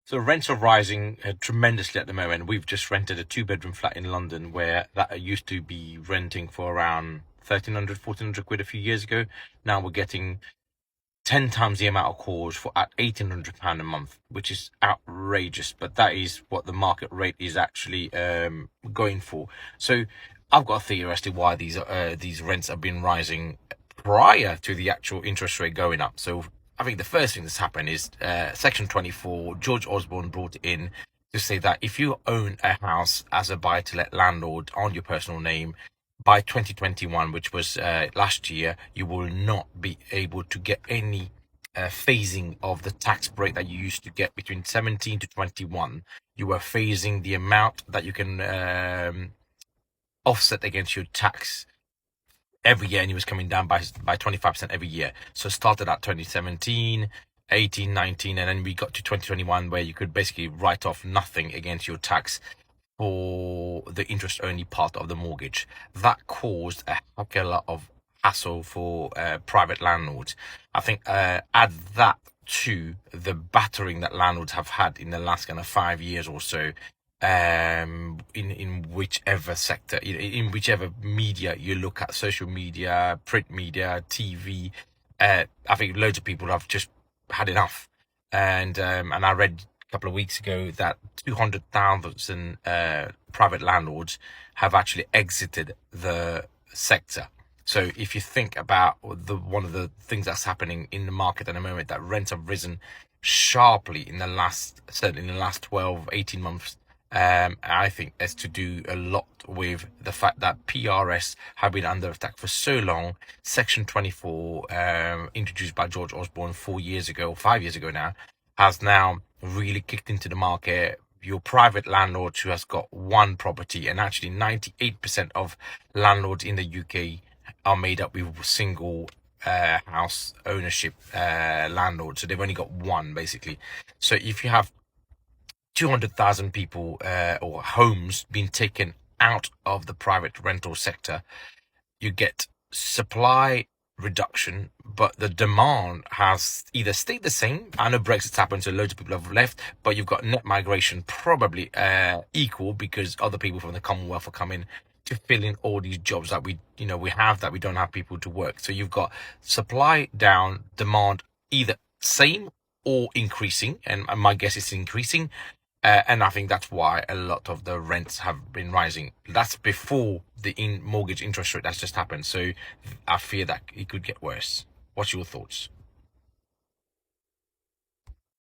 So rents are rising tremendously at the moment. We've just rented a two-bedroom flat in London where that used to be renting for around 1,300, 1,400 quid a few years ago. Now we're getting 10 times the amount of calls for at £1,800 a month, which is outrageous. But that is what the market rate is actually going for. So I've got a theory as to why these rents have been rising prior to the actual interest rate going up. So I think the first thing that's happened is Section 24. George Osborne brought it in to say that if you own a house as a buy-to-let landlord on your personal name, by 2021, which was last year, you will not be able to get any phasing of the tax break that you used to get between 17 to 21. You were phasing the amount that you can offset against your tax every year, and it was coming down by 25% every year. So it started at 2017, 18, 19, and then we got to 2021 where you could basically write off nothing against your tax for the interest only part of the mortgage. That caused a heck of a lot of hassle for private landlords. I think add that to the battering that landlords have had in the last kind of 5 years or so, in whichever sector, in whichever media you look at, social media, print media, TV. I think loads of people have just had enough. And I read a couple of weeks ago that 200,000 private landlords have actually exited the sector. So if you think about one of the things that's happening in the market at the moment, that rents have risen sharply certainly in the last 12, 18 months. I think it's to do a lot with the fact that PRS have been under attack for so long. Section 24, introduced by George Osborne 4 years ago, 5 years ago now, has now really kicked into the market. Your private landlord who has got one property, and actually 98% of landlords in the UK are made up with single house ownership landlords. So they've only got one, basically. So if you have 200,000 people or homes being taken out of the private rental sector, you get supply reduction, but the demand has either stayed the same. I know Brexit's happened, so loads of people have left, but you've got net migration probably equal, because other people from the Commonwealth are coming to fill in all these jobs that we have, that we don't have people to work. So you've got supply down, demand either same or increasing, and my guess is increasing. And I think that's why a lot of the rents have been rising. That's before the mortgage interest rate that's just happened. So I fear that it could get worse. What's your thoughts?